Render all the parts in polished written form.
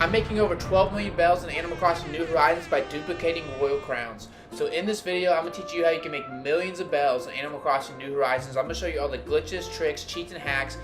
I'm making over 12 million bells in Animal Crossing New Horizons by duplicating royal crowns. So in this video, I'm going to teach you how you can make millions of bells in Animal Crossing New Horizons. I'm going to show you all the glitches, tricks, cheats, and hacks,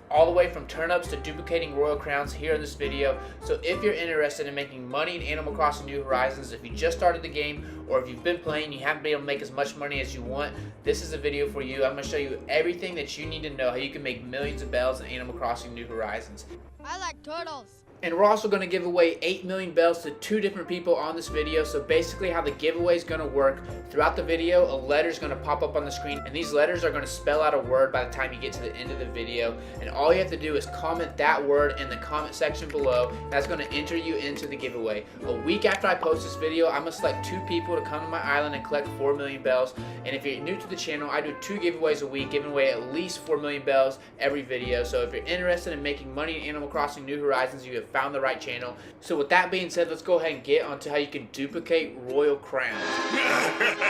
all the way from turnips to duplicating royal crowns here in this video. So if you're interested in making money in Animal Crossing New Horizons, if you just started the game, or if you've been playing and you haven't been able to make as much money as you want, this is a video for you. I'm going to show you everything that you need to know how you can make millions of bells in Animal Crossing New Horizons. I like turtles. And we're also going to give away 8 million bells to 2 different people on this video. So basically how the giveaway is going to work, throughout the video, a letter is going to pop up on the screen. And these letters are going to spell out a word by the time you get to the end of the video. And all you have to do is comment that word in the comment section below. That's going to enter you into the giveaway. A week after I post this video, I'm going to select 2 people to come to my island and collect 4 million bells. And if you're new to the channel, I do 2 giveaways a week, giving away at least 4 million bells every video. So if you're interested in making money in Animal Crossing New Horizons, you have found the right channel. So with that being said, let's go ahead and get onto how you can duplicate royal crowns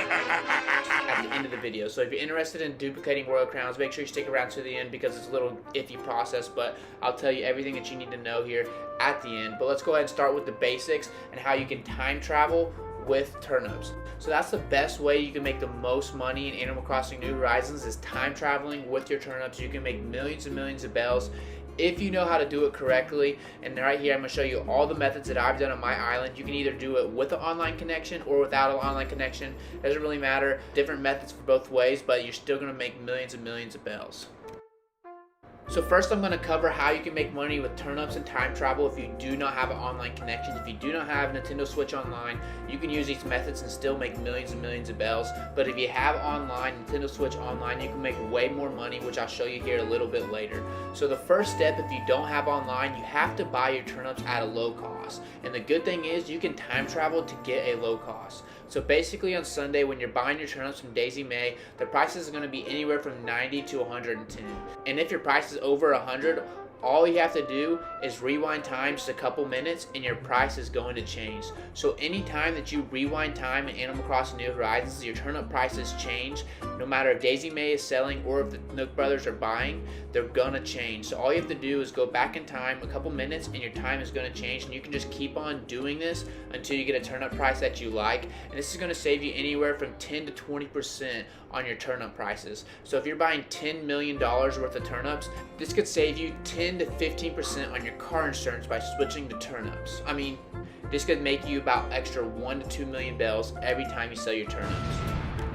at the end of the video. So if you're interested in duplicating royal crowns, make sure you stick around to the end because it's a little iffy process, but I'll tell you everything that you need to know here at the end. But let's go ahead and start with the basics and how you can time travel with turnips. So that's the best way you can make the most money in Animal Crossing New Horizons, is time traveling with your turnips. You can make millions and millions of bells if you know how to do it correctly. And right here I'm going to show you all the methods that I've done on my island. You can either do it with an online connection or without an online connection. It doesn't really matter. Different methods for both ways, but you're still going to make millions and millions of bells. So first I'm going to cover how you can make money with turnips and time travel if you do not have an online connection. If you do not have Nintendo Switch Online, you can use these methods and still make millions and millions of bells. But if you have online, Nintendo Switch Online, you can make way more money, which I'll show you here a little bit later. So the first step, if you don't have online, you have to buy your turnips at a low cost. And the good thing is you can time travel to get a low cost. So basically on Sunday, when you're buying your turnips from Daisy May, the prices are going to be anywhere from 90 to 110. And if your price is over 100, all you have to do is rewind time just a couple minutes and your price is going to change. So anytime that you rewind time in Animal Crossing New Horizons, your turnip prices change. No matter if Daisy May is selling or if the Nook Brothers are buying, they're gonna change. So all you have to do is go back in time a couple minutes and your time is gonna change, and you can just keep on doing this until you get a turnip price that you like. And this is gonna save you anywhere from 10 to 20% on your turnip prices. So if you're buying $10 million worth of turnips, this could save you 10 to 15% on your car insurance by switching to turnips. I mean, this could make you about extra 1 to 2 million bells every time you sell your turnips.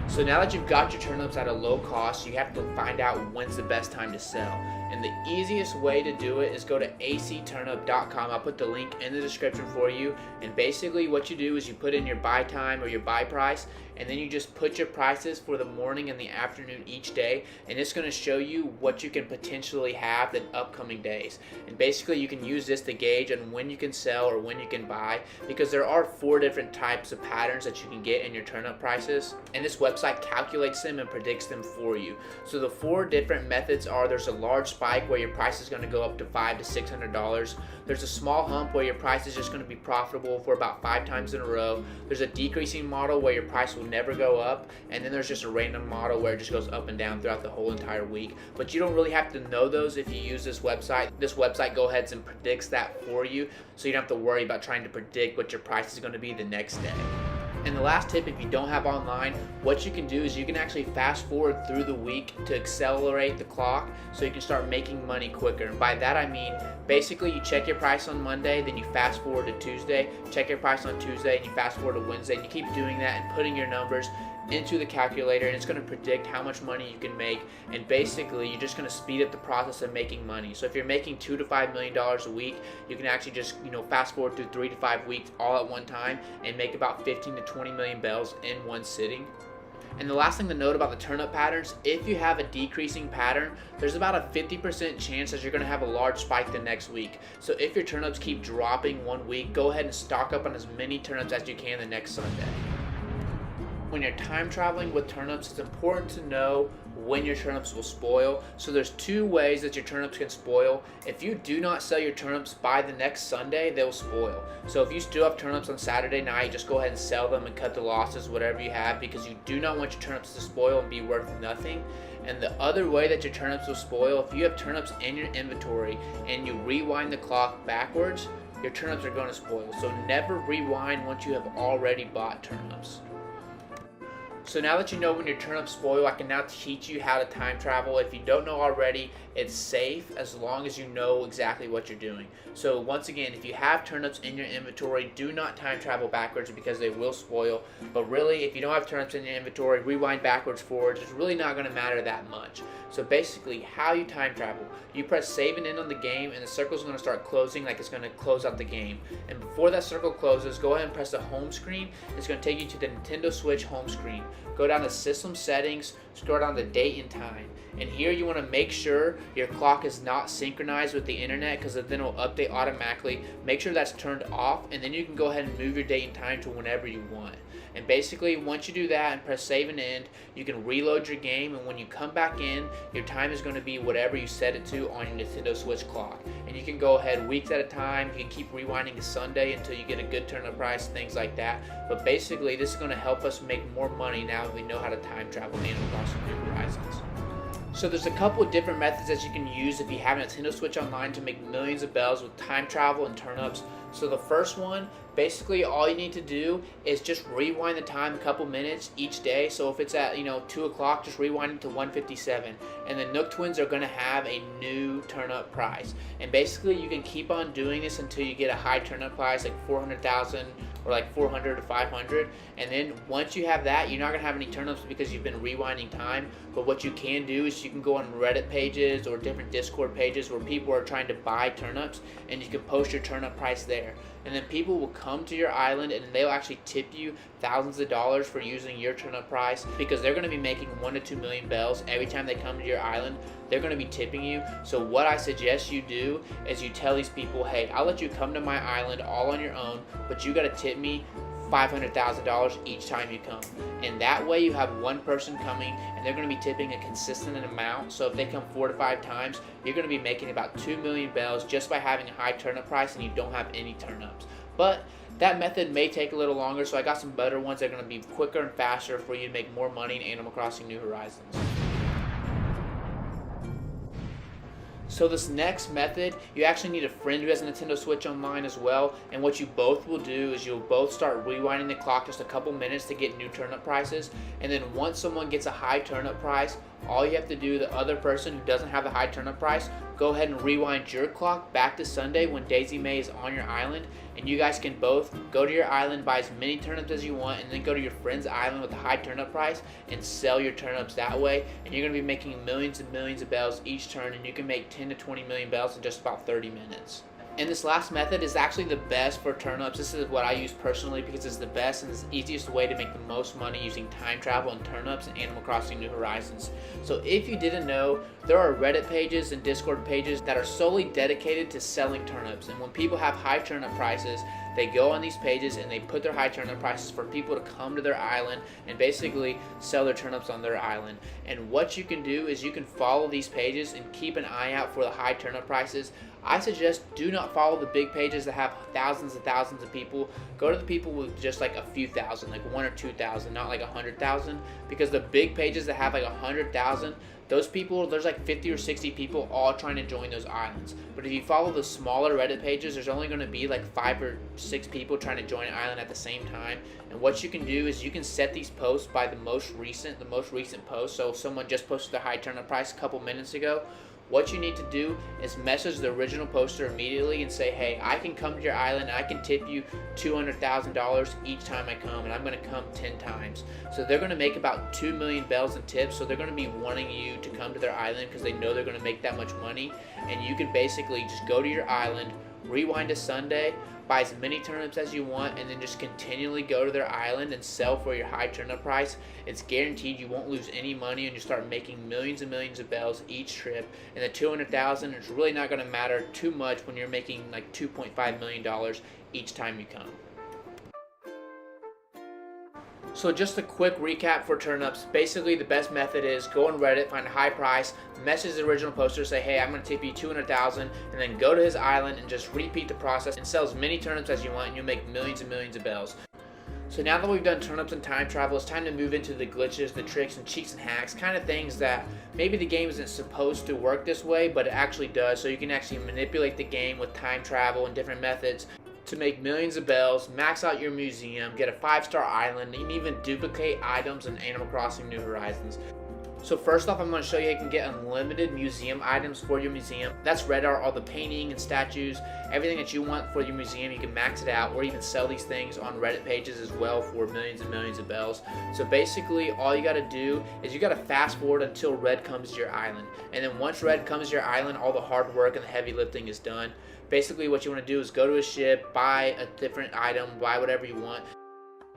So now that you've got your turnips at a low cost, you have to find out when's the best time to sell. And the easiest way to do it is go to acturnip.com. I'll put the link in the description for you. And basically what you do is you put in your buy time or your buy price, and then you just put your prices for the morning and the afternoon each day, and it's going to show you what you can potentially have in upcoming days. And basically you can use this to gauge on when you can sell or when you can buy, because there are 4 different types of patterns that you can get in your turnip prices, and this website calculates them and predicts them for you. So the 4 different methods are: there's a large spike where your price is going to go up to $500 to $600. There's a small hump where your price is just going to be profitable for about 5 times in a row. There's a decreasing model where your price will never go up, and then there's just a random model where it just goes up and down throughout the whole entire week. But you don't really have to know those if you use this website. This website go ahead and predicts that for you, so you don't have to worry about trying to predict what your price is going to be the next day. And the last tip, if you don't have online, what you can do is you can actually fast forward through the week to accelerate the clock so you can start making money quicker. And by that I mean, basically you check your price on Monday, then you fast forward to Tuesday, check your price on Tuesday, and you fast forward to Wednesday, and you keep doing that and putting your numbers into the calculator, and it's going to predict how much money you can make. And basically you're just going to speed up the process of making money. So if you're making $2 to $5 million a week, you can actually just fast forward through 3 to 5 weeks all at one time and make about 15 to 20 million bells in one sitting. And the last thing to note about the turnip patterns, if you have a decreasing pattern, there's about a 50% chance that you're going to have a large spike the next week. So if your turnips keep dropping one week, go ahead and stock up on as many turnips as you can the next Sunday. When you're time traveling with turnips, it's important to know when your turnips will spoil. So there's 2 ways that your turnips can spoil. If you do not sell your turnips by the next Sunday, they'll spoil. So if you still have turnips on Saturday night, just go ahead and sell them and cut the losses, whatever you have, because you do not want your turnips to spoil and be worth nothing. And the other way that your turnips will spoil, if you have turnips in your inventory and you rewind the clock backwards, your turnips are going to spoil. So never rewind once you have already bought turnips. So now that you know when your turnips spoil, I can now teach you how to time travel. If you don't know already, it's safe as long as you know exactly what you're doing. So once again, if you have turnips in your inventory, do not time travel backwards because they will spoil. But really, if you don't have turnips in your inventory, rewind backwards, forwards. It's really not going to matter that much. So basically, how you time travel, you press save and end on the game, and the circle is going to start closing like it's going to close out the game. And before that circle closes, go ahead and press the home screen. It's going to take you to the Nintendo Switch home screen. Go down to System Settings, scroll down to Date and Time. And here you want to make sure your clock is not synchronized with the internet, because then it'll update automatically. Make sure that's turned off, and then you can go ahead and move your date and time to whenever you want. And basically, once you do that and press save and end, you can reload your game, and when you come back in, your time is going to be whatever you set it to on your Nintendo Switch clock. And you can go ahead weeks at a time. You can keep rewinding to Sunday until you get a good turnip price, things like that. But basically, this is going to help us make more money now that we know how to time travel in Animal Crossing New Horizons. So there's a couple of different methods that you can use if you have a Nintendo Switch Online to make millions of bells with time travel and turnips. So the first one, basically all you need to do is just rewind the time a couple minutes each day. So if it's at 2 o'clock, just rewind it to 1:57, and the Nook Twins are going to have a new turnip price. And basically you can keep on doing this until you get a high turnip price like 400,000 or like 400 to 500. And then once you have that, you're not going to have any turnips because you've been rewinding time. But what you can do is you can go on Reddit pages or different Discord pages where people are trying to buy turnips, and you can post your turnip price there. And then people will come to your island and they'll actually tip you thousands of dollars for using your turnip price, because they're going to be making 1 to 2 million bells every time they come to your island. They're going to be tipping you. So what I suggest you do is you tell these people, hey, I'll let you come to my island all on your own, but you got to tip me $500,000 each time you come. And that way you have one person coming and they're going to be tipping a consistent amount. So if they come 4 to 5 times, you're going to be making about 2 million bells just by having a high turnip price and you don't have any turnips. But that method may take a little longer, so I got some better ones that are going to be quicker and faster for you to make more money in Animal Crossing New Horizons. So this next method, you actually need a friend who has a Nintendo Switch Online as well, and what you both will do is you'll both start rewinding the clock just a couple minutes to get new turnip prices, and then once someone gets a high turnip price, all you have to do, the other person who doesn't have the high turnip price, go ahead and rewind your clock back to Sunday when Daisy Mae is on your island, and you guys can both go to your island, buy as many turnips as you want, and then go to your friend's island with a high turnip price and sell your turnips that way, and you're going to be making millions and millions of bells each turn, and you can make 10 to 20 million bells in just about 30 minutes. And this last method is actually the best for turnips. This is what I use personally because it's the best and it's the easiest way to make the most money using time travel and turnips in Animal Crossing New Horizons. So if you didn't know, there are Reddit pages and Discord pages that are solely dedicated to selling turnips. And when people have high turnip prices, they go on these pages and they put their high turnip prices for people to come to their island and basically sell their turnips on their island. And what you can do is you can follow these pages and keep an eye out for the high turnip prices. I suggest do not follow the big pages that have thousands and thousands of people. Go to the people with just like a few thousand, like 1 or 2,000, not like 100,000, because the big pages that have like 100,000, those people, there's like 50 or 60 people all trying to join those islands. But if you follow the smaller Reddit pages, there's only going to be like 5 or 6 people trying to join an island at the same time. And what you can do is you can set these posts by the most recent post. So if someone just posted their high turnip price a couple minutes ago, what you need to do is message the original poster immediately and say, hey, I can come to your island and I can tip you $200,000 each time I come, and I'm going to come 10 times. So they're going to make about 2 million bells in tips, so they're going to be wanting you to come to their island because they know they're going to make that much money. And you can basically just go to your island, rewind to Sunday, buy as many turnips as you want, and then just continually go to their island and sell for your high turnip price. It's guaranteed you won't lose any money, and you start making millions and millions of bells each trip. And the 200,000 is really not going to matter too much when you're making like $2.5 million each time you come. So just a quick recap for turnips. Basically, the best method is go on Reddit, find a high price, message the original poster, say, hey, I'm going to tip you $200,000, and then go to his island and just repeat the process and sell as many turnips as you want, and you'll make millions and millions of bells. So now that we've done turnips and time travel, it's time to move into the glitches, the tricks, and cheats and hacks, kind of things that maybe the game isn't supposed to work this way, but it actually does. So you can actually manipulate the game with time travel and different methods to make millions of bells, max out your museum, get a 5-star island, and even duplicate items in Animal Crossing New Horizons. So first off, I'm going to show you how you can get unlimited museum items for your museum. That's red art, all the painting and statues, everything that you want for your museum. You can max it out or even sell these things on Reddit pages as well for millions and millions of bells. So basically, all you got to do is you got to fast forward until red comes to your island. And then once red comes to your island, all the hard work and the heavy lifting is done. Basically, what you want to do is go to a ship, buy a different item, buy whatever you want.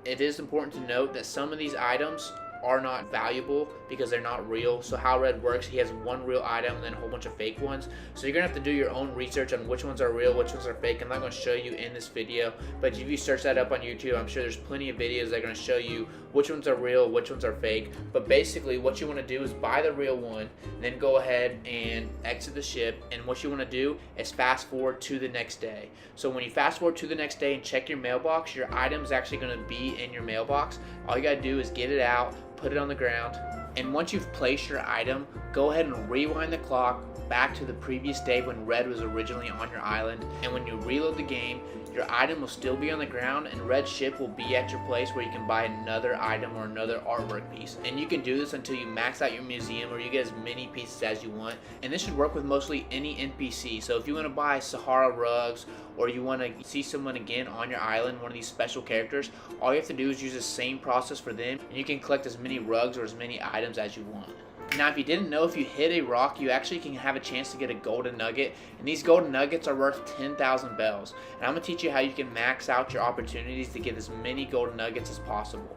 It is important to note that some of these items are not valuable because they're not real. So how red works, he has one real item and then a whole bunch of fake ones. So you're gonna have to do your own research on which ones are real, which ones are fake. I'm not gonna show you in this video, but if you search that up on YouTube, I'm sure there's plenty of videos that are gonna show you which ones are real, which ones are fake. But basically what you wanna do is buy the real one, then go ahead and exit the ship. And what you wanna do is fast forward to the next day. So when you fast forward to the next day and check your mailbox, your item's actually gonna be in your mailbox. All you gotta do is get it out, put it on the ground, and once you've placed your item, go ahead and rewind the clock back to the previous day when red was originally on your island. And when you reload the game, your item will still be on the ground and red ship will be at your place where you can buy another item or another artwork piece. And you can do this until you max out your museum or you get as many pieces as you want. And this should work with mostly any NPC. So if you want to buy Sahara rugs or you want to see someone again on your island, one of these special characters, all you have to do is use the same process for them and you can collect as many rugs or as many items as you want. Now, if you didn't know, if you hit a rock, you actually can have a chance to get a golden nugget, and these golden nuggets are worth 10,000 bells. And I'm going to teach you how you can max out your opportunities to get as many golden nuggets as possible.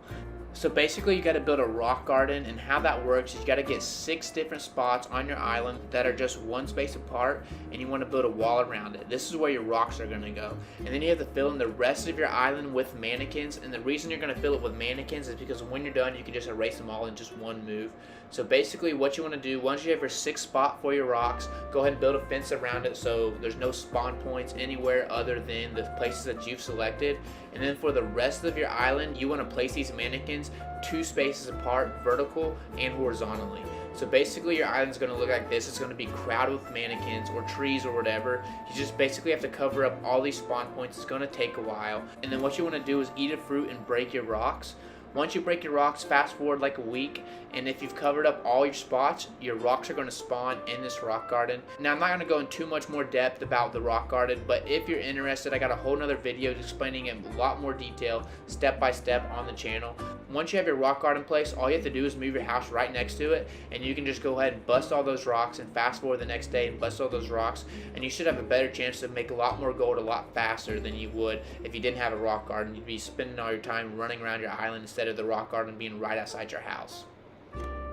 So basically, you got to build a rock garden, and how that works is you got to get 6 different spots on your island that are just one space apart, and you want to build a wall around it. This is where your rocks are going to go. And then you have to fill in the rest of your island with mannequins, and the reason you're going to fill it with mannequins is because when you're done, you can just erase them all in just one move. So basically, what you want to do, once you have your 6th spot for your rocks, go ahead and build a fence around it so there's no spawn points anywhere other than the places that you've selected. And then for the rest of your island, you want to place these mannequins 2 spaces apart, vertical and horizontally. So basically your island's going to look like this. It's going to be crowded with mannequins or trees or whatever. You just basically have to cover up all these spawn points. It's going to take a while. And then what you want to do is eat a fruit and break your rocks. Once you break your rocks, fast forward like a week, and if you've covered up all your spots, your rocks are going to spawn in this rock garden. Now, I'm not going to go in too much more depth about the rock garden, but if you're interested, I got a whole nother video explaining it in a lot more detail, step by step on the channel. Once you have your rock garden place, all you have to do is move your house right next to it, and you can just go ahead and bust all those rocks and fast forward the next day and bust all those rocks, and you should have a better chance to make a lot more gold a lot faster than you would if you didn't have a rock garden. You'd be spending all your time running around your island instead of the rock garden being right outside your house.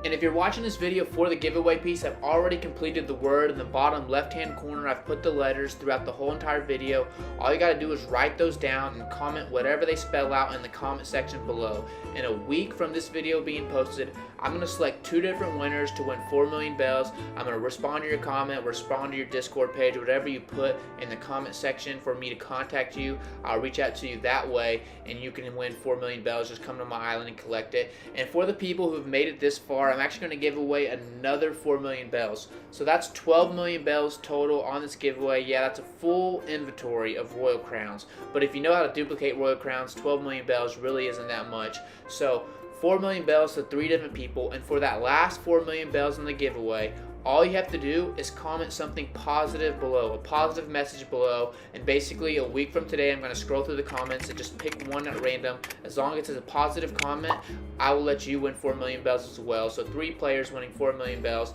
And if you're watching this video for the giveaway piece, I've already completed the word. In the bottom left hand corner, I've put the letters throughout the whole entire video. All you got to do is write those down and comment whatever they spell out in the comment section below. In a week from this video being posted, I'm going to select 2 different winners to win 4 million bells. I'm going to respond to your comment, respond to your Discord page, whatever you put in the comment section for me to contact you. I'll reach out to you that way and you can win 4 million bells. Just come to my island and collect it. And for the people who've made it this far, I'm actually going to give away another 4 million bells. So that's 12 million bells total on this giveaway. Yeah, that's a full inventory of royal crowns. But if you know how to duplicate royal crowns, 12 million bells really isn't that much. So 4 million bells to 3 different people, and for that last 4 million bells in the giveaway, all you have to do is comment something positive below, a positive message below, and basically a week from today I'm going to scroll through the comments and just pick one at random. As long as it's a positive comment, I will let you win 4 million bells as well. So 3 players winning 4 million bells.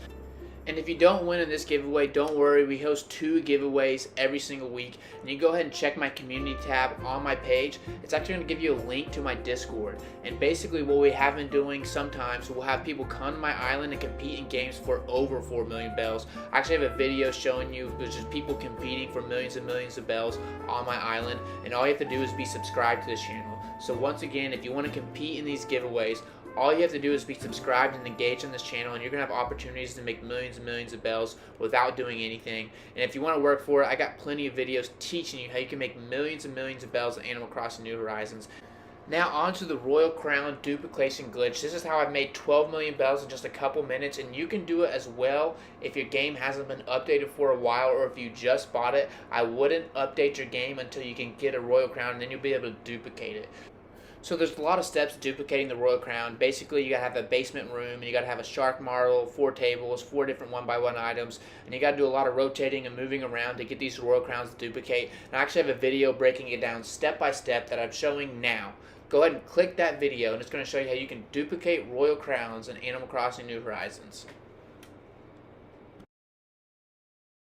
And if you don't win in this giveaway, don't worry, we host 2 giveaways every single week. And you can go ahead and check my community tab on my page. It's actually going to give you a link to my Discord. And basically what we have been doing sometimes, we'll have people come to my island and compete in games for over 4 million bells. I actually have a video showing you just people competing for millions and millions of bells on my island. And all you have to do is be subscribed to this channel. So once again, if you want to compete in these giveaways, all you have to do is be subscribed and engaged on this channel, and you're going to have opportunities to make millions and millions of bells without doing anything. And if you want to work for it, I got plenty of videos teaching you how you can make millions and millions of bells in Animal Crossing New Horizons. Now on to the Royal Crown Duplication glitch. This is how I've made 12 million bells in just a couple minutes, and you can do it as well if your game hasn't been updated for a while or if you just bought it. I wouldn't update your game until you can get a Royal Crown, and then you'll be able to duplicate it. So there's a lot of steps to duplicating the Royal Crown. Basically, you gotta have a basement room, and you gotta have a shark model, 4 tables, 4 different one-by-one items, and you gotta do a lot of rotating and moving around to get these Royal Crowns to duplicate. And I actually have a video breaking it down step by step that I'm showing now. Go ahead and click that video, and it's going to show you how you can duplicate Royal Crowns in Animal Crossing New Horizons.